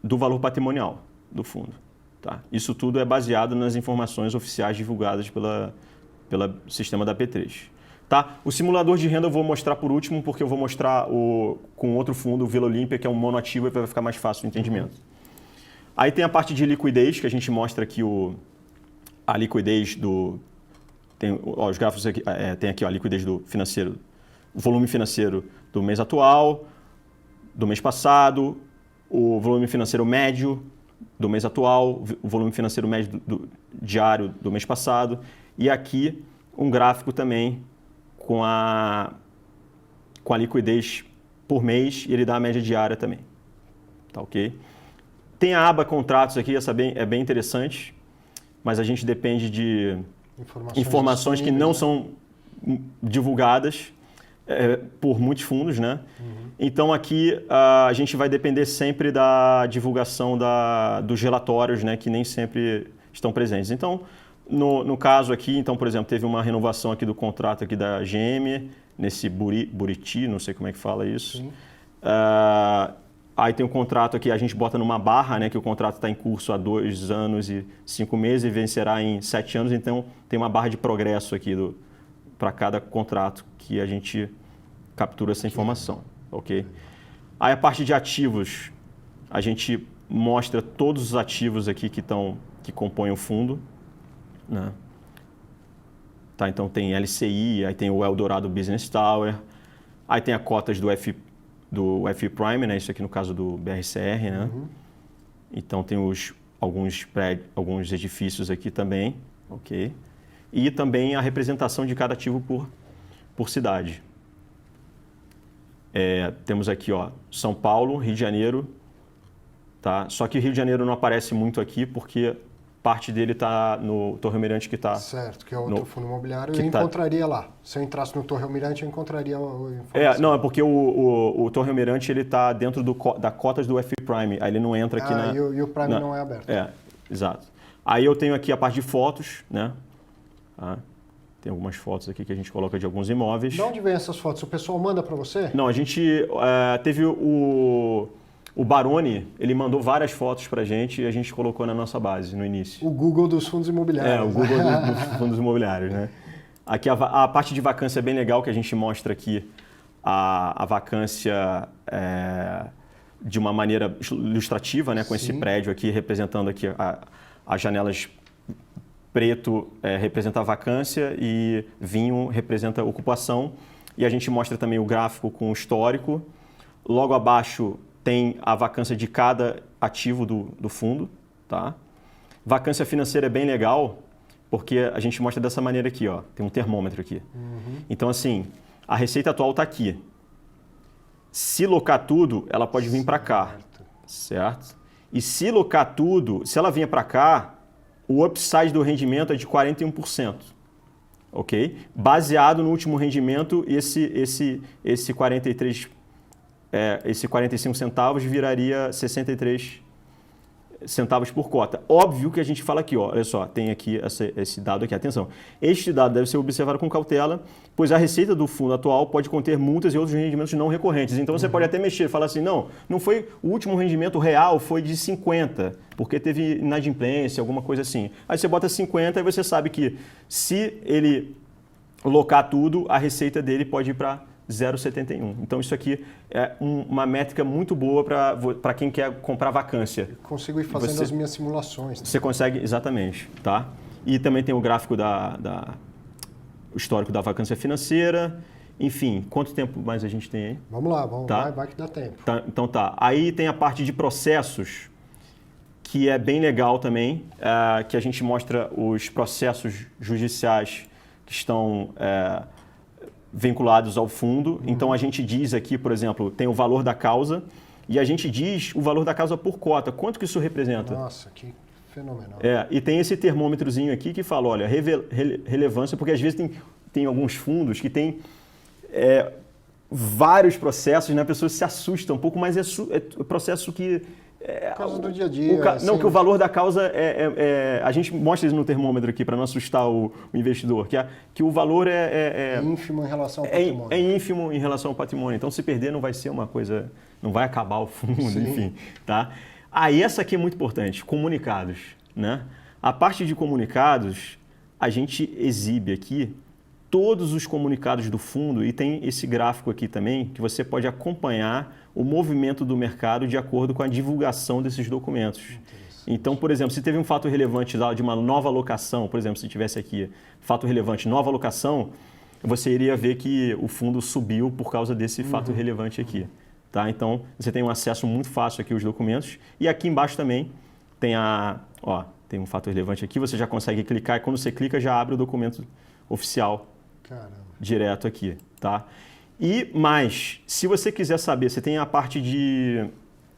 do valor patrimonial do fundo. Tá? Isso tudo é baseado nas informações oficiais divulgadas pelo sistema da P3. Tá? O simulador de renda eu vou mostrar por último, porque eu vou mostrar com outro fundo, o Vila Olímpia, que é um monoativo, e vai ficar mais fácil o entendimento. Aí tem a parte de liquidez, que a gente mostra aqui a liquidez do... os gráficos aqui, tem aqui ó, a liquidez do financeiro, o volume financeiro do mês atual, do mês passado, o volume financeiro médio do mês atual, o volume financeiro médio diário do mês passado, e aqui um gráfico também com a liquidez por mês, e ele dá a média diária também. Tá ok? Tem a aba contratos aqui, essa é bem interessante, mas a gente depende de informações que não são divulgadas por muitos fundos, né? Então aqui a gente vai depender sempre da divulgação dos relatórios, né, que nem sempre estão presentes. Então, no caso aqui, então, por exemplo, teve uma renovação aqui do contrato aqui da GM, nesse Buriti, não sei como é que fala isso. Aí tem um contrato aqui, a gente bota numa barra, né, que o contrato está em curso há 2 anos e 5 meses e vencerá em 7 anos, então tem uma barra de progresso aqui para cada contrato que a gente captura essa informação, ok? Aí a parte de ativos, a gente mostra todos os ativos aqui que compõem o fundo, né? Tá, então tem LCI, aí tem o Eldorado Business Tower, aí tem as cotas do FI Prime, né? Isso aqui no caso do BRCR, né? Então tem alguns edifícios aqui também, ok? E também a representação de cada ativo por cidade. Temos aqui, ó, São Paulo, Rio de Janeiro, tá? Só que o Rio de Janeiro não aparece muito aqui porque parte dele está no Torre Almirante que está... Certo, que é outro fundo imobiliário. Eu encontraria lá. Se eu entrasse no Torre Almirante, eu encontraria não, é porque o Torre Almirante está dentro da cotas do FI Prime. Aí ele não entra aqui na... E o Prime não é aberto. Exato. Aí eu tenho aqui a parte de fotos, né? Tem algumas fotos aqui que a gente coloca de alguns imóveis. De onde vem essas fotos? O pessoal manda para você? Não, a gente teve o Baroni, ele mandou várias fotos para a gente e a gente colocou na nossa base no início. O Google dos fundos imobiliários. O Google dos fundos imobiliários, né? Aqui a parte de vacância é bem legal, que a gente mostra aqui a vacância de uma maneira ilustrativa, né? Com esse prédio aqui representando aqui as janelas preto representa a vacância e vinho representa a ocupação. E a gente mostra também o gráfico com o histórico. Logo abaixo tem a vacância de cada ativo do fundo, tá? Vacância financeira é bem legal, porque a gente mostra dessa maneira aqui, ó. Tem um termômetro aqui. Então, assim, a receita atual está aqui. Se locar tudo, ela pode vir para cá, certo? E se locar tudo, se ela vier para cá, o upside do rendimento é de 41%, ok? Baseado no último rendimento, esse 45 centavos viraria 63 centavos por cota. Óbvio que a gente fala aqui, ó, olha só, tem aqui esse dado aqui, atenção. Este dado deve ser observado com cautela, pois a receita do fundo atual pode conter multas e outros rendimentos não recorrentes. Então você pode até mexer, falar assim, não foi o último rendimento real, foi de 50, porque teve inadimplência, alguma coisa assim. Aí você bota 50 e você sabe que se ele locar tudo, a receita dele pode ir para 0,71. Então isso aqui é uma métrica muito boa para quem quer comprar vacância. Eu consigo ir fazendo as minhas simulações. Você consegue, exatamente, tá? E também tem o gráfico o histórico da vacância financeira. Enfim, quanto tempo mais a gente tem aí? Vamos lá, vai que dá tempo. Tá, então tá. Aí tem a parte de processos, que é bem legal também, que a gente mostra os processos judiciais que estão vinculados ao fundo. Então a gente diz aqui, por exemplo, tem o valor da causa e a gente diz o valor da causa por cota. Quanto que isso representa? Nossa, que fenomenal. E tem esse termômetrozinho aqui que fala, olha, relevância, porque às vezes tem alguns fundos que tem vários processos, né? A pessoa se assusta um pouco, mas é processo que... Por causa do dia a dia. Não, que o valor da causa a gente mostra isso no termômetro aqui para não assustar o investidor, que o valor é ínfimo em relação ao patrimônio. É ínfimo em relação ao patrimônio. Então, se perder, não vai ser uma coisa, não vai acabar o fundo, enfim, tá? Aí, essa aqui é muito importante, comunicados, né? A parte de comunicados, a gente exibe aqui todos os comunicados do fundo e tem esse gráfico aqui também que você pode acompanhar o movimento do mercado de acordo com a divulgação desses documentos. Então, por exemplo, se teve um fato relevante de uma nova alocação, por exemplo, se tivesse aqui fato relevante, nova alocação, você iria ver que o fundo subiu por causa desse fato relevante aqui. Tá? Então, você tem um acesso muito fácil aqui aos documentos. E aqui embaixo também tem tem um fato relevante aqui, você já consegue clicar e quando você clica já abre o documento oficial. Caramba. Direto aqui, tá? E mais, se você quiser saber, você tem a parte de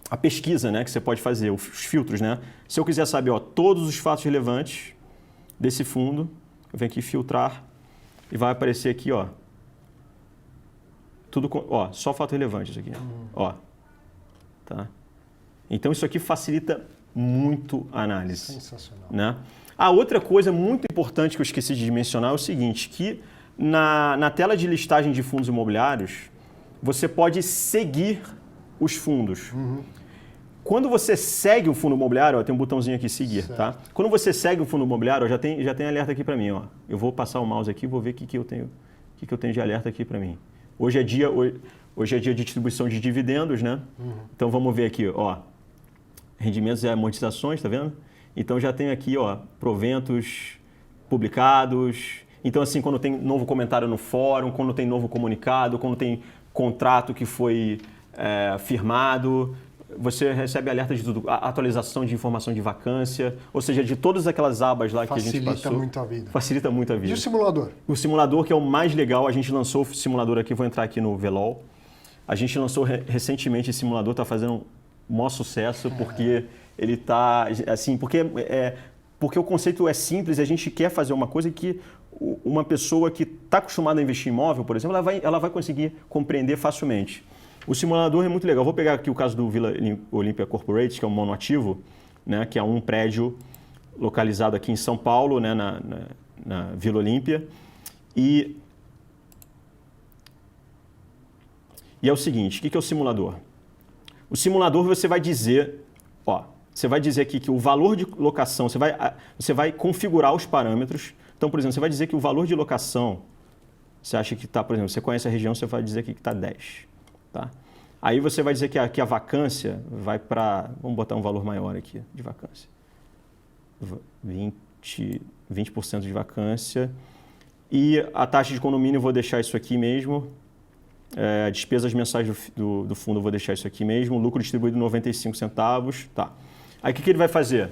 a pesquisa, né, que você pode fazer, os filtros, né? Se eu quiser saber, todos os fatos relevantes desse fundo, eu venho aqui filtrar e vai aparecer aqui, tudo só fato relevante isso aqui, tá? Então isso aqui facilita muito a análise. Sensacional. Né? A outra coisa muito importante que eu esqueci de mencionar é o seguinte, que na tela de listagem de fundos imobiliários, você pode seguir os fundos. Quando você segue o fundo imobiliário, ó, tem um botãozinho aqui, seguir, certo. tá? Quando você segue o fundo imobiliário, ó, já tem alerta aqui para mim, ó. Eu vou passar o mouse aqui e vou ver o que eu tenho de alerta aqui para mim. Hoje é dia de distribuição de dividendos, né? Então vamos ver aqui, ó. Rendimentos e amortizações, tá vendo? Então já tem aqui, ó, proventos publicados. Então assim, quando tem novo comentário no fórum, quando tem novo comunicado, quando tem contrato que foi firmado, você recebe alerta de tudo, a atualização de informação de vacância, ou seja, de todas aquelas abas lá que a gente passou. Facilita muito a vida. Facilita muito a vida. E o simulador? O simulador, que é o mais legal, a gente lançou o simulador aqui, vou entrar aqui no Velol. A gente lançou recentemente esse simulador, está fazendo um maior sucesso, porque ele está, assim, porque o conceito é simples, a gente quer fazer uma coisa que uma pessoa que está acostumada a investir em imóvel, por exemplo, ela vai conseguir compreender facilmente. O simulador é muito legal. Vou pegar aqui o caso do Vila Olímpia Corporate, que é um monoativo, né, que é um prédio localizado aqui em São Paulo, né, na Vila Olímpia. E é o seguinte, o que é o simulador? O simulador você vai dizer, você vai dizer aqui que o valor de locação, você vai configurar os parâmetros. Então, por exemplo, você vai dizer que o valor de locação, você acha que está, por exemplo, você conhece a região, você vai dizer aqui que está 10. Tá? Aí você vai dizer que a vacância vai para, vamos botar um valor maior aqui de vacância, 20% de vacância, e a taxa de condomínio eu vou deixar isso aqui mesmo, despesas mensais do fundo eu vou deixar isso aqui mesmo, lucro distribuído 95 centavos, tá. Aí o que ele vai fazer?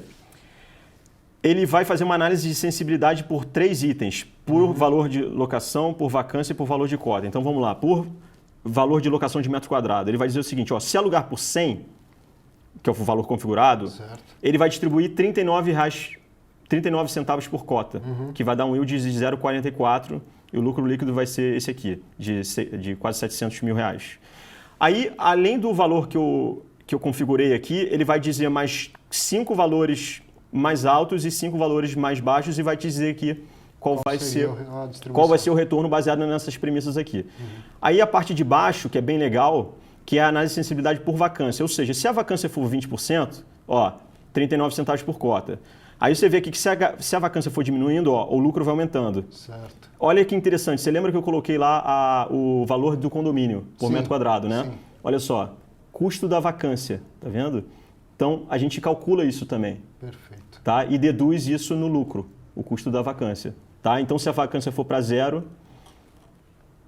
Ele vai fazer uma análise de sensibilidade por 3 itens, por valor de locação, por vacância e por valor de cota. Então vamos lá, por valor de locação de metro quadrado. Ele vai dizer o seguinte, se alugar por 100, que é o valor configurado, certo, ele vai distribuir 39 centavos por cota, que vai dar um yield de 0,44 e o lucro líquido vai ser esse aqui, de quase 700 mil reais. Aí, além do valor que eu configurei aqui, ele vai dizer mais 5 valores mais altos e 5 valores mais baixos e vai te dizer aqui qual vai ser o retorno baseado nessas premissas aqui. Aí a parte de baixo, que é bem legal, que é a análise de sensibilidade por vacância. Ou seja, se a vacância for 20%, 39 centavos por cota. Aí você vê aqui que se a vacância for diminuindo, o lucro vai aumentando. Certo. Olha que interessante, você lembra que eu coloquei lá o valor do condomínio por metro quadrado, né? Sim. Olha só, custo da vacância, tá vendo? Então, a gente calcula isso também. Perfeito. Tá? E deduz isso no lucro, o custo da vacância. Tá? Então, se a vacância for para 0,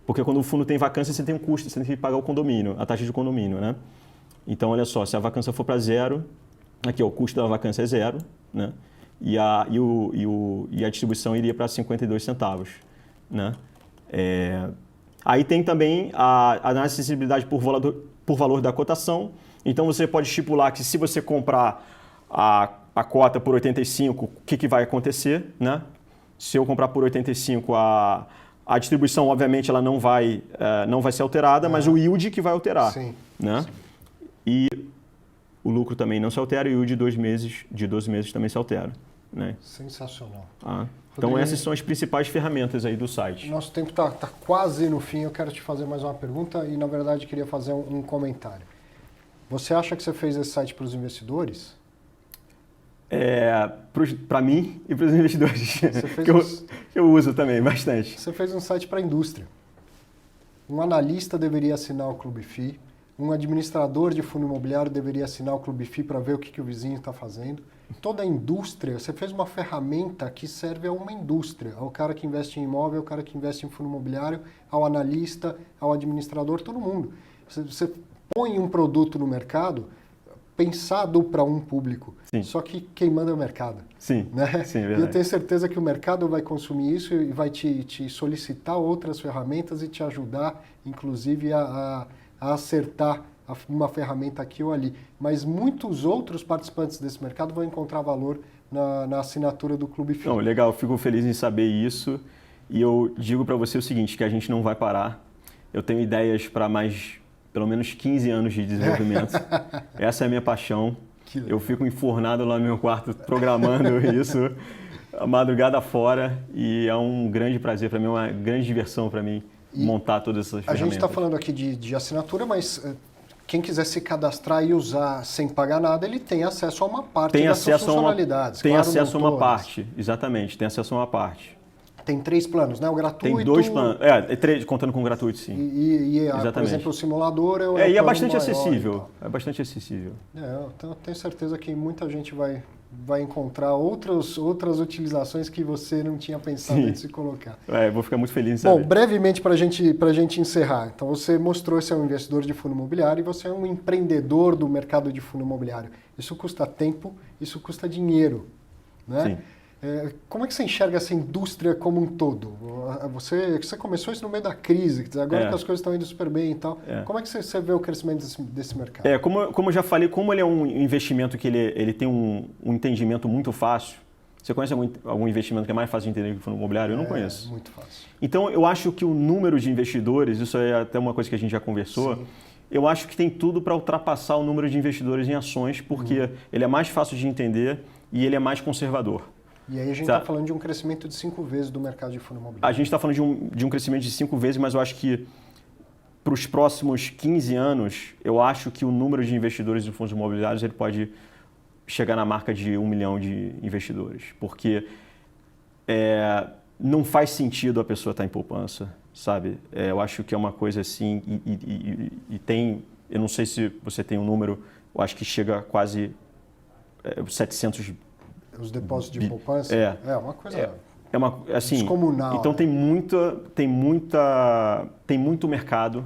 porque quando o fundo tem vacância, você tem um custo, você tem que pagar o condomínio, a taxa de condomínio, né? Então, olha só, se a vacância for para 0, aqui o custo da vacância é 0, né? E a distribuição iria para 52 centavos, né? Aí tem também a análise de sensibilidade por valor da cotação. Então, você pode estipular que se você comprar a cota por 85, o que vai acontecer, né? Se eu comprar por 85, a distribuição, obviamente, ela não vai ser alterada, mas o yield que vai alterar. Sim. Né? Sim. E o lucro também não se altera e o yield de 12 meses também se altera. Né? Sensacional. Então, essas são as principais ferramentas aí do site. Nosso tempo está quase no fim. Eu quero te fazer mais uma pergunta e, na verdade, queria fazer um comentário. Você acha que você fez esse site para os investidores? Para mim e para os investidores, que eu uso também bastante. Você fez um site para a indústria. Um analista deveria assinar o Clube FI, um administrador de fundo imobiliário deveria assinar o Clube FI para ver o que o vizinho está fazendo. Toda a indústria, você fez uma ferramenta que serve a uma indústria, ao cara que investe em imóvel, ao cara que investe em fundo imobiliário, ao analista, ao administrador, todo mundo. Você põe um produto no mercado pensado para um público, Sim. Só que quem manda é o mercado. Sim, né? Sim, verdade. E eu tenho certeza que o mercado vai consumir isso e vai te solicitar outras ferramentas e te ajudar, inclusive, a acertar uma ferramenta aqui ou ali. Mas muitos outros participantes desse mercado vão encontrar valor na assinatura do Clube FI. Não, legal, fico feliz em saber isso. E eu digo para você o seguinte, que a gente não vai parar. Eu tenho ideias para mais pelo menos 15 anos de desenvolvimento. Essa é a minha paixão. Eu fico enfornado lá no meu quarto programando isso, a madrugada fora, e é um grande prazer para mim, uma grande diversão para mim montar todas essas ferramentas. A gente está falando aqui de assinatura, mas quem quiser se cadastrar e usar sem pagar nada, ele tem acesso a uma parte dessas funcionalidades. Tem claro, acesso a não uma todas. parte, exatamente, tem acesso a uma parte. Tem 3 planos, né? O gratuito... Tem 2 planos, 3, contando com o gratuito, sim. Por Exatamente. exemplo, o simulador é o E é plano bastante maior e acessível, tal. é bastante acessível. Então eu tenho certeza que muita gente vai encontrar outras utilizações que você não tinha pensado Sim. antes de colocar. Vou ficar muito feliz em Bom, saber. brevemente para a gente encerrar. Então você mostrou que você é um investidor de fundo imobiliário e você é um empreendedor do mercado de fundo imobiliário. Isso custa tempo, isso custa dinheiro, né? Sim. Como é que você enxerga essa indústria como um todo? Você começou isso no meio da crise, quer dizer, agora que as coisas estão indo super bem e tal. Como é que você vê o crescimento desse mercado? Como eu já falei, como ele é um investimento que ele tem um entendimento muito fácil. Você conhece algum investimento que é mais fácil de entender que o fundo imobiliário? Eu não conheço. Muito fácil. Então, eu acho que o número de investidores, isso é até uma coisa que a gente já conversou, Sim. eu acho que tem tudo para ultrapassar o número de investidores em ações, porque ele é mais fácil de entender e ele é mais conservador. E aí a gente está falando de um crescimento de 5 vezes do mercado de fundo imobiliário. A gente está falando de um crescimento de 5 vezes, mas eu acho que para os próximos 15 anos, eu acho que o número de investidores de fundos imobiliários ele pode chegar na marca de 1 milhão de investidores. Porque não faz sentido a pessoa estar em poupança, sabe? Eu acho que é uma coisa assim, e tem, eu não sei se você tem um número, eu acho que chega a quase 700 Os depósitos de poupança? É uma coisa assim, descomunal. Então tem muito mercado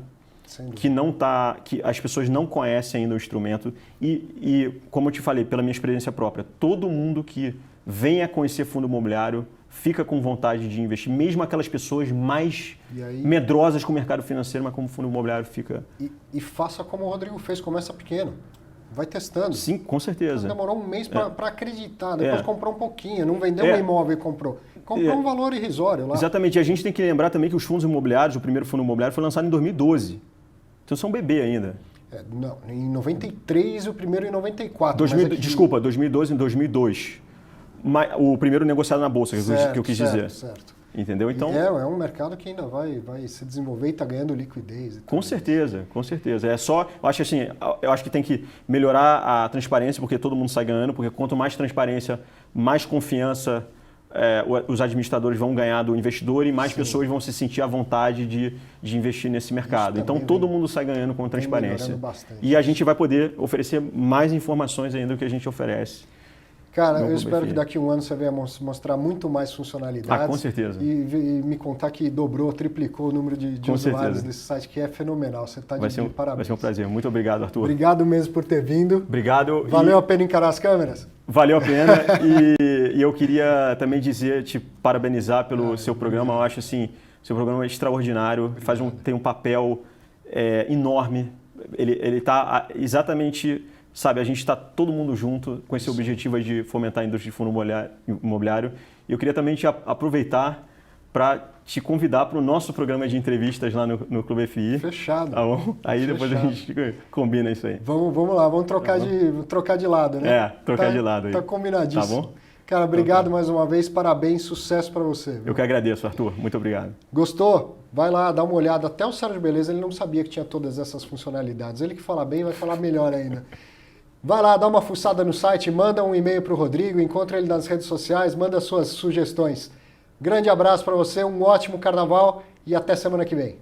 que as pessoas não conhecem ainda o instrumento e como eu te falei, pela minha experiência própria, todo mundo que vem a conhecer fundo imobiliário fica com vontade de investir, mesmo aquelas pessoas mais medrosas com o mercado financeiro, mas como o fundo imobiliário fica... E faça como o Rodrigo fez, começa pequeno. Vai testando. Sim, com certeza. Demorou um mês para acreditar, depois comprou um pouquinho, não vendeu um imóvel e comprou. Comprou um valor irrisório lá. Exatamente, e a gente tem que lembrar também que os fundos imobiliários, o primeiro fundo imobiliário foi lançado em 2012. Então são bebê ainda. Não, em 93 e o primeiro em 94. Desculpa, 2012 em 2002. O primeiro negociado na Bolsa, que eu quis dizer. Certo. Entendeu? Então, é um mercado que ainda vai se desenvolver e está ganhando liquidez. Com certeza, com certeza. Eu acho que tem que melhorar a transparência, porque todo mundo sai ganhando, porque quanto mais transparência, mais confiança os administradores vão ganhar do investidor e mais pessoas vão se sentir à vontade de investir nesse mercado. Então todo mundo sai ganhando com transparência. E a gente vai poder oferecer mais informações ainda do que a gente oferece. Cara, eu espero que daqui a um ano você venha mostrar muito mais funcionalidades. Com certeza. E me contar que dobrou, triplicou o número de usuários desse site, que é fenomenal. Você está de parabéns. Vai ser um prazer. Muito obrigado, Arthur. Obrigado mesmo por ter vindo. Obrigado. Valeu a pena encarar as câmeras? Valeu a pena. E eu queria também te parabenizar pelo seu programa. Eu acho assim, seu programa é extraordinário. Tem um papel enorme. Ele está exatamente... Sabe, a gente está todo mundo junto com esse objetivo de fomentar a indústria de fundo imobiliário. E eu queria também te aproveitar para te convidar para o nosso programa de entrevistas lá no Clube FI. Fechado. Tá bom? Aí depois a gente combina isso aí. Vamos lá, vamos trocar de lado, né? Trocar de lado aí. Tá combinadíssimo. Tá bom? Cara, obrigado mais uma vez, parabéns, sucesso para você. Viu? Eu que agradeço, Arthur. Muito obrigado. Gostou? Vai lá, dá uma olhada. Até o Sérgio Beleza, ele não sabia que tinha todas essas funcionalidades. Ele que fala bem, vai falar melhor ainda. Vai lá, dá uma fuçada no site, manda um e-mail para o Rodrigo, encontra ele nas redes sociais, manda suas sugestões. Grande abraço para você, um ótimo carnaval e até semana que vem.